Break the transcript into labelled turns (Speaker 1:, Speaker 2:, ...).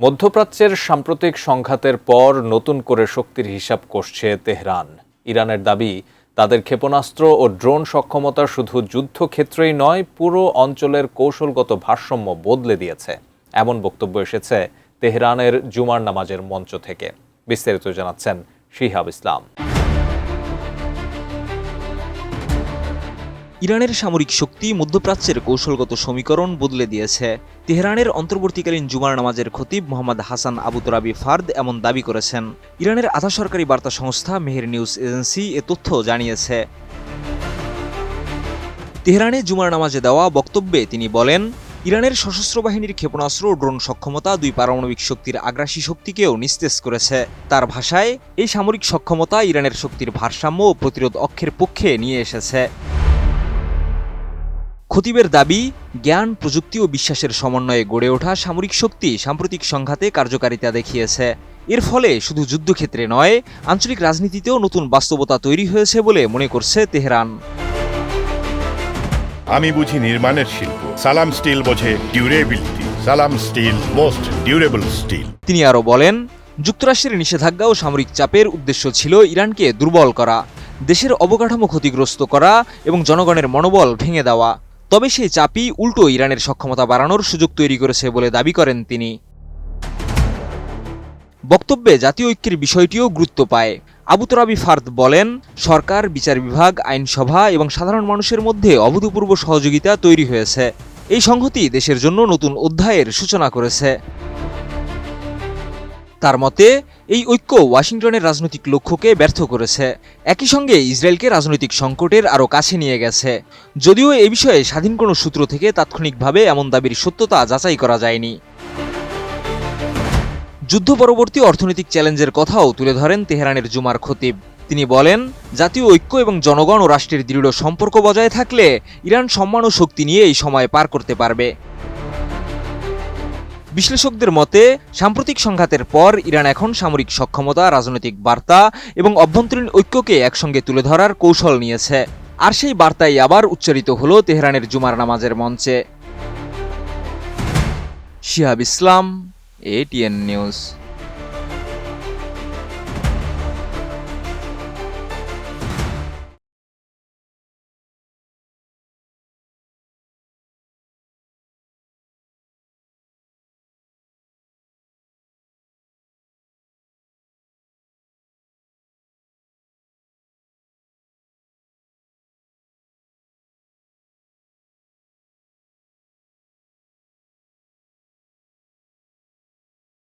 Speaker 1: মধ্যপ্রাচ্যের সাম্প্রতিক সংঘাতের পর নতুন করে শক্তির হিসাব কষছে তেহরান। ইরানের দাবি, তাদের ক্ষেপণাস্ত্র ও ড্রোন সক্ষমতা শুধু যুদ্ধক্ষেত্রেই নয়, পুরো অঞ্চলের কৌশলগত ভারসাম্য বদলে দিয়েছে। এমন বক্তব্য এসেছে তেহরানের জুমার নামাজের মঞ্চ থেকে। বিস্তারিত জানাচ্ছেন শিহাব ইসলাম।
Speaker 2: ইরানের সামরিক শক্তি মধ্যপ্রাচ্যের কৌশলগত সমীকরণ বদলে দিয়েছে। তেহরানের অন্তর্বর্তীকালীন জুমার নামাজের খতিব মোহাম্মদ হাসান আবু তোরাবি ফার্দ এমন দাবি করেছেন। ইরানের আধা সরকারি বার্তা সংস্থা মেহের নিউজ এজেন্সি এ তথ্য জানিয়েছে। তেহরানে জুমার নামাজে দেওয়া বক্তব্যে তিনি বলেন, ইরানের সশস্ত্র বাহিনীর ক্ষেপণাস্ত্র ও ড্রোন সক্ষমতা দুই পারমাণবিক শক্তির আগ্রাসী শক্তিকেও নিস্তেজ করেছে। তার ভাষায়, এই সামরিক সক্ষমতা ইরানের শক্তির ভারসাম্য ও প্রতিরোধ অক্ষের পক্ষে নিয়ে এসেছে। খতিবের দাবি, জ্ঞান, প্রযুক্তি ও বিশ্বাসের সমন্বয়ে গড়ে ওঠা সামরিক শক্তি সাম্প্রতিক সংঘাতে কার্যকারিতা দেখিয়েছে। এর ফলে শুধু যুদ্ধক্ষেত্রে নয়, আঞ্চলিক রাজনীতিতেও নতুন বাস্তবতা তৈরি হয়েছে বলে মনে করছে তেহরান।
Speaker 3: আমি বুঝি নির্মাণের শিল্প, সালাম স্টিল বোঝে ডিউরেবিলিটি। সালাম স্টিল, মোস্ট ডিউরেবল স্টিল।
Speaker 2: তিনি আরও বলেন, যুক্তরাষ্ট্রের নিষেধাজ্ঞা ও সামরিক চাপের উদ্দেশ্য ছিল ইরানকে দুর্বল করা, দেশের অবকাঠামো ক্ষতিগ্রস্ত করা এবং জনগণের মনোবল ভেঙে দেওয়া। তবে সেই চাপই উল্টো ইরানের সক্ষমতা বাড়ানোর সুযোগ তৈরি করেছে বলে দাবি করেন তিনি। বক্তব্যে জাতীয় ঐক্যের বিষয়টিও গুরুত্ব পায়। আবু তোরাবি ফার্দ বলেন, সরকার, বিচার বিভাগ, আইনসভা এবং সাধারণ মানুষের মধ্যে অভূতপূর্ব সহযোগিতা তৈরি হয়েছে। এই সংহতি দেশের জন্য নতুন অধ্যায়ের সূচনা করেছে। তার মতে, এই ঐক্য ওয়াশিংটনের রাজনৈতিক লক্ষ্যকে ব্যর্থ করেছে। একই সঙ্গে ইসরায়েলকে রাজনৈতিক সংকটের আরও কাছে নিয়ে গেছে। যদিও এ বিষয়ে স্বাধীন কোনো সূত্র থেকে তাৎক্ষণিকভাবে এমন দাবির সত্যতা যাচাই করা যায়নি। যুদ্ধ পরবর্তী অর্থনৈতিক চ্যালেঞ্জের কথাও তুলে ধরেন তেহরানের জুমার খতিব। তিনি বলেন, জাতীয় ঐক্য এবং জনগণ ও রাষ্ট্রের দৃঢ় সম্পর্ক বজায় থাকলে ইরান সম্মান ও শক্তি নিয়ে এই সময় পার করতে পারবে। বিশ্লেষকদের মতে, সাম্প্রতিক সংঘাতের পর ইরান এখন সামরিক সক্ষমতা, রাজনৈতিক বার্তা এবং অভ্যন্তরীণ ঐক্যকে একসঙ্গে তুলে ধরার কৌশল নিয়েছে। আর সেই বার্তাই আবার উচ্চারিত হলো তেহরানের জুমার নামাজের মঞ্চে। শিহাব ইসলাম, ATN নিউজ।